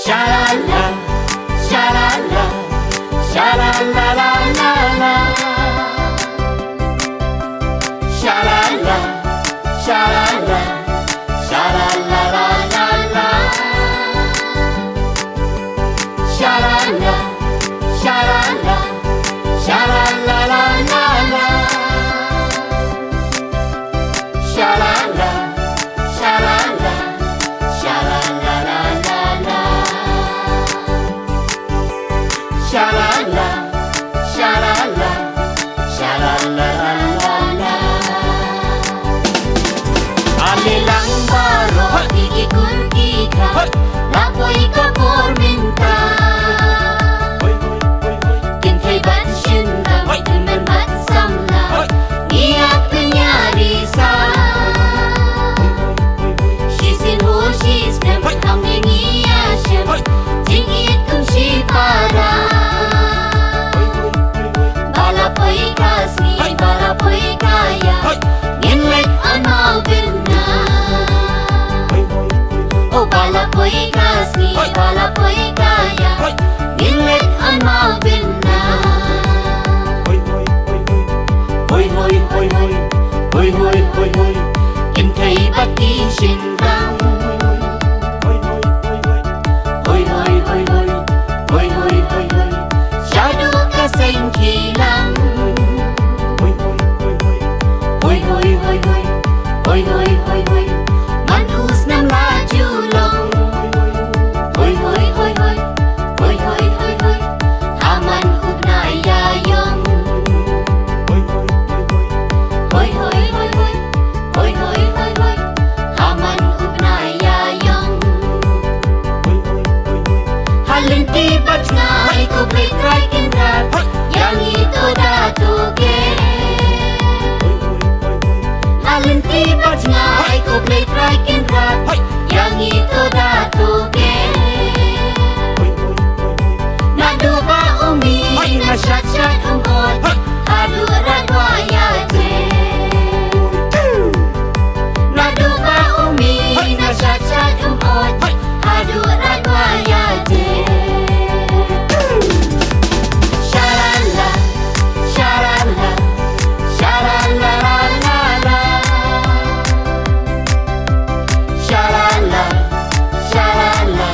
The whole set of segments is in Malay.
sha la la, sha la la, sha la la la la la, sha la la, sha la la, sha la la la la la, sha la la, sha la la, sha la la la la la, sha la la, sha la la, sha la la la la la, sha la la, sha la la, sha la la la la la. Alilang baro ikikul ika, lapoy ka porminta. Kintai ban shindam, ilman mat samla, iyak penyari sa. Shisin ho shisnem, hamne ngiyashem, jingit kum shipara. Balapoy kasni, balapoy kaya, ginlet anal binna. Oh balapoy kasni, balapoy kaya, ginlet anal binna. Hoy hoy hoy hoy, hoy hoy hoy hoy, kintai bati shindam. Hoy hoy hoy hoy, hoy hoy hoy hoy, hoy hoy hoy hoy, shadow ka sing kilang. Hoy hoy hoy hoy, hoy hoy hoy hoy, hoy hoy hoy hoy, manus nam laju long. Hoy hoy hoy hoy, hoy hoy hoy hoy, haman ugnaya yong. Hoy hoy hoy hoy, hoy hoy hoy hoy, hoy hoy hoy hoy, haman ugnaya yong. Hoy hoy hoy hoy, halin tibat nga ikaw play try kindrat, yang ito datuge. Halin tibat nga ikaw play try kindrat, yang ito datuge. Naduba umi na syat-syat umot, haduran wayate. Naduba umi na syat-syat umot, haduran wayate. Sha-la-la, sha-la-la, sha-la-la-la-la-la. Sha-la-la, sha-la-la,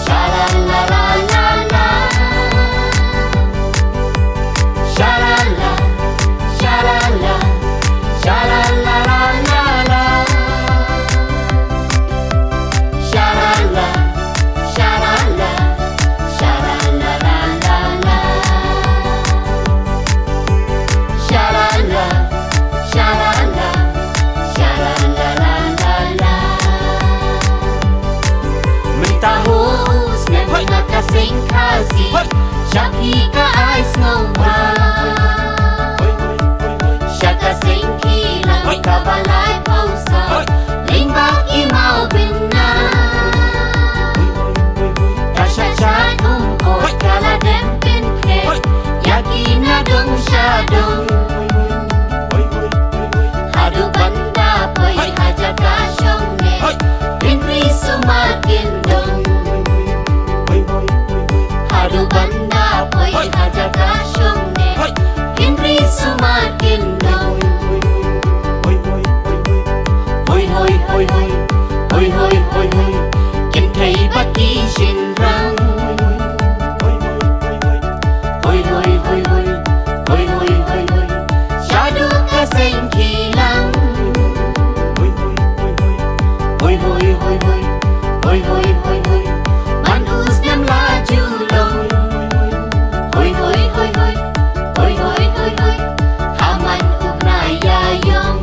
sha-la-la-la-la-la. Sha-la-la, sha-la-la, sha-la-la-la-la-la. Sha-la-la, sha-la-la, sha-la-la-la-la-la. Sha-la-la, sha-la-la, sha-la-la-la-la-la. Mentahus na mga kasing kasi, Shaki ka ais ngawa. Siya kasing kilang kabalay pausa, lingbak imaw binna. Kasyat-syat umot kaladen pinke, yakin na dong siya dong. Hadu banda poy haja kasyong ne, pinri sumakin dong. Hadu banda poy haja kasyong ne, pinri sumakin dong. Hoy hoy hoy hoy, hoy hoy hoy hoy, kintai bati shinrang. Hoy hoy hoy hoy, hoy hoy hoy hoy, shadow ka sing kilang. Hoy hoy hoy hoy, hoy hoy hoy hoy, hoy hoy hoy, manus nam laju long. Hoy hoy hoy hoy, hoy hoy hoy hoy, haman ugnaya yong.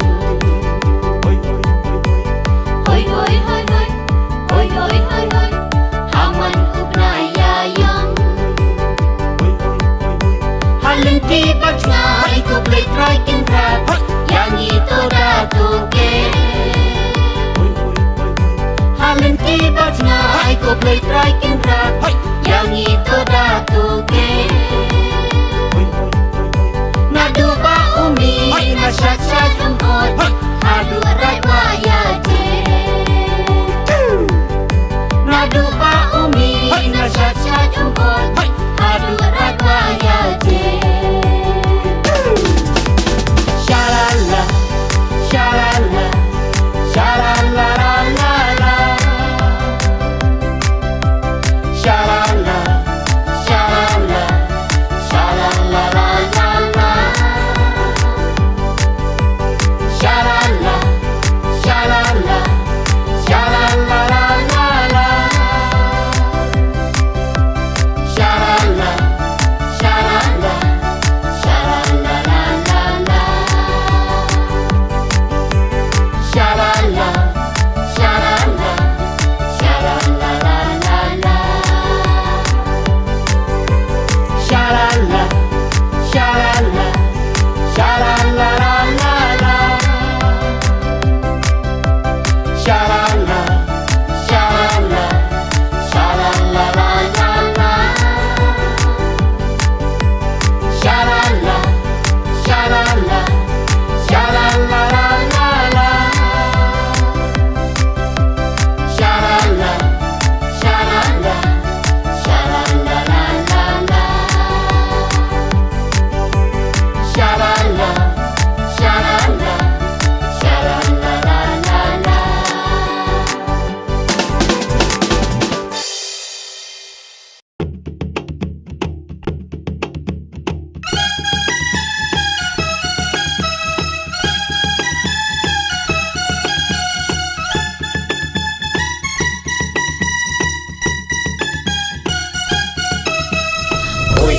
Hoy hoy hoy hoy, hoy hoy hoy hoy, hoy hoy hoy, haman ugnaya yong. Halin tibat nga ikaw play try kindrat, yang ito datuge. Halin tibat nga ikaw play try kindrat, yang ito datuge. Naduba umi na syat-syat umot, haduran wayate. Naduba umi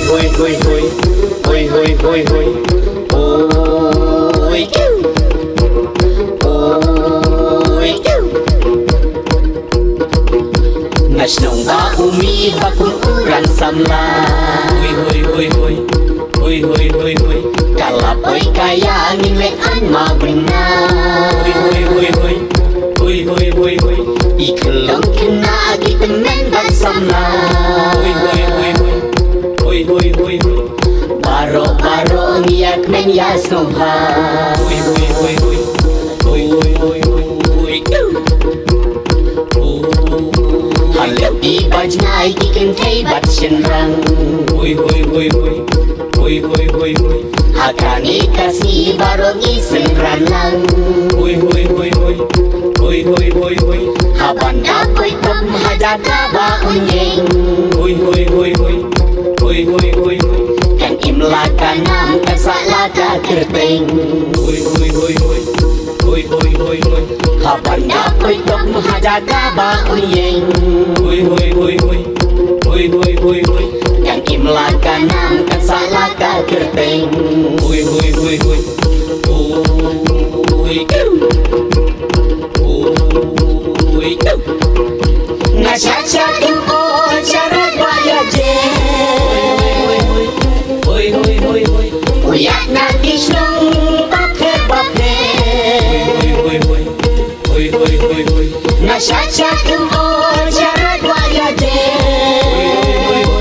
hoi hoi hoi hoi hoi hoi hoi oi kiu oi kiu Nasionong ba umi bakul uran samla hoi hoi hoi hoi hoi hoi hoi hoi kalapoi kaya ngilean ma benar hoi hoi hoi hoi hoi hoi hoi hoi ikelong kena temen ban samla hoi hoi hoi hoi hoi hoi hoi baro baro ngiak men ya snobha hoi hoi hoi hoi hoi hoi hoi hoi halap di bajnai ikan kai bat senrang hoi hoi hoi hoi hoi hoi hoi hoi hakani kasih baro ngisen ranlang hoi hoi hoi hoi hoi hoi hoi hoi haban dapoy pam hajaka ba unyeng hoi hoi hoi hoi hoi hoi hoi hoi kan imlaka nam kan salaka kerteng hoi hoi hoi hoi hoi hoi hoi hoi haban dapoy pam hajaka ba unyeng hoi hoi hoi hoi hoi hoi hoi hoi kan imlaka nam kan salaka kerteng hoi hoi hoi hoi hoi Ngacaca tuo cara gaya je hoi hoi hoi hoi uyak nanti snong pape pape hoi hoi hoi hoi hoi hoi hoi ngacaca tuo cara gaya je hoi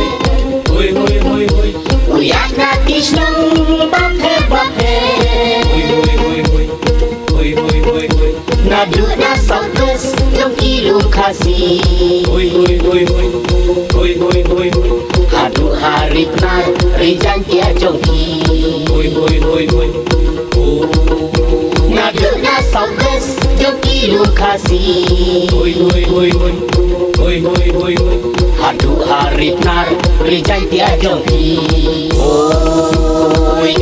hoi hoi hoi hoi uyak nanti snong pape pape hoi hoi hoi hoi hoi hoi hoi hoi nadu na sautus trong kilo kasih hoi hoi hoi hoi hoi hoi hoi hoi hadu hari benar rejan tia jongki hoi hoi hoi hoi nadu na sautus trong kilo kasih hoi hoi hoi hoi hoi hoi hoi hoi hadu hari benar rejan tia jongki hoi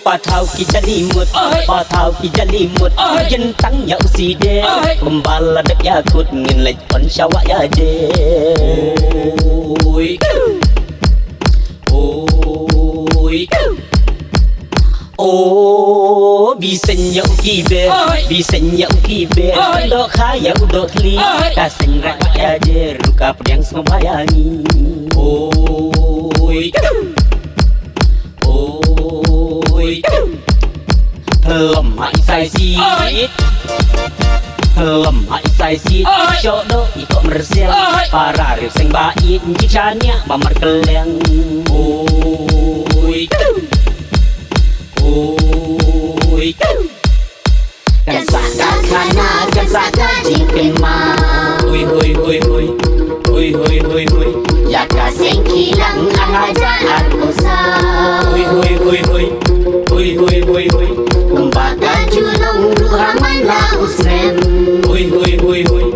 Patau ki jalimut, patau ki jalimut, jentang ya uside, kembala dek yakut ngin lej on syawak ya de. Oi, oi, oh bisenya ukibe, bisenya ukibe, dok kaya udok li, kaseng rakyat ya de, ruka pedang semua bayangi. Oi. Lemah isai si lemah isai si Syodo ikut mersel para rip sing bait cicanya mamar keleng oi oi kan saka kana kan saka jipema oi hoi hoi hoi hoi hoi hoi hoi ya kaseng kilang aja aku sa oi hoi hoi hoi hoi hoi hoi hoi kumbaka julong ruhaman la usrem hoi hoi hoi hoi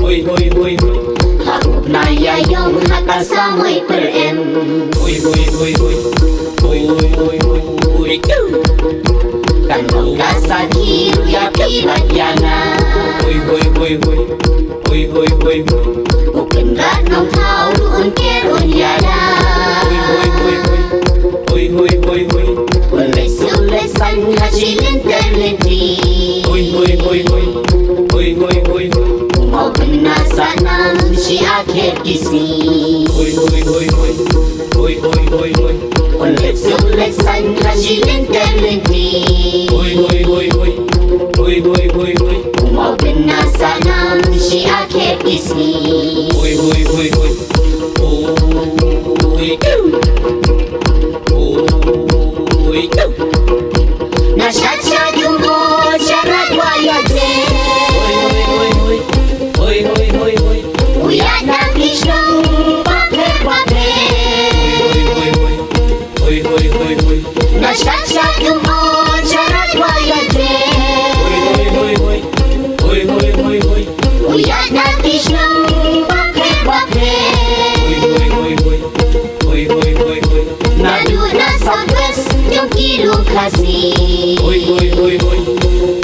hoi hoi hoi hoi harup na yayong hakasa moy perem hoi hoi hoi hoi hoi hoi hoi hoi kan mongkasa kiru ya pibat yana hoi hoi hoi hoi hoi hoi hoi hoi bukan rat nong thau ruun kerun yana hoi hoi hoi hoi hoi hoi hoi hoi Oleh sulit san hasilin terlenti hoi hoi hoi hoi hoi hoi hoi hoi mau kena sana si akhir kisi hoi hoi hoi hoi hoi hoi hoi hoi Oleh sulit san hasilin terlenti hoi hoi hoi hoi hoi hoi hoi hoi mau kena sana si akhir kisi hoi hoi hoi hoi Nashacha jumbo syarat waya je hoi hoi hoi hoi hoi hoi hoi uyak nak islang pape pape hoi hoi hoi hoi hoi hoi hoi Nashacha jumbo syarat waya je hoi hoi hoi hoi hoi hoi hoi hoi uyak nak islang pape pape hoi hoi hoi hoi hoi hoi hoi hoi nadu na sabes jom kilo kasih hoi hoi hoi hoi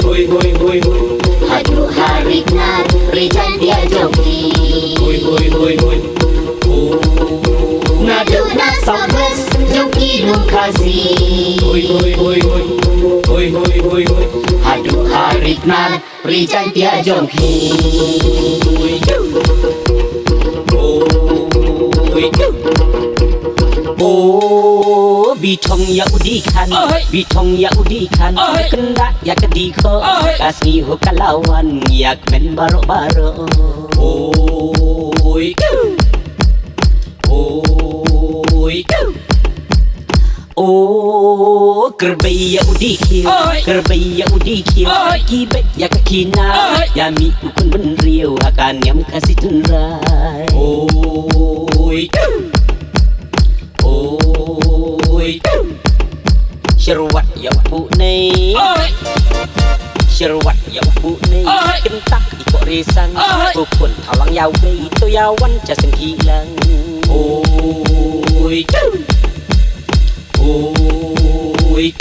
hoi hoi hoi hoi hadu hari knar rejan dia kasih. Hoi hoi hoi hoi hoi hoi hoi hoi. Aduh hari benar Rijan dia jongki. Hoi hoi. Oh, bitong ya udikan, bitong ya udikan, kendak ya kediko, kasih hukalawan ya men baro-baro. Hoi hoi. Oh, kerbaya udikil, kerbaya udikil, kibet ya kekina, ya mi ukun benriu akan yang kasih cenderai. Hoi hoi. Syarwat ya punai, syarwat ya punai, kentak ikut resan, ukun talang yau itu yawan jasen hilang. Hoi hoi. Hoi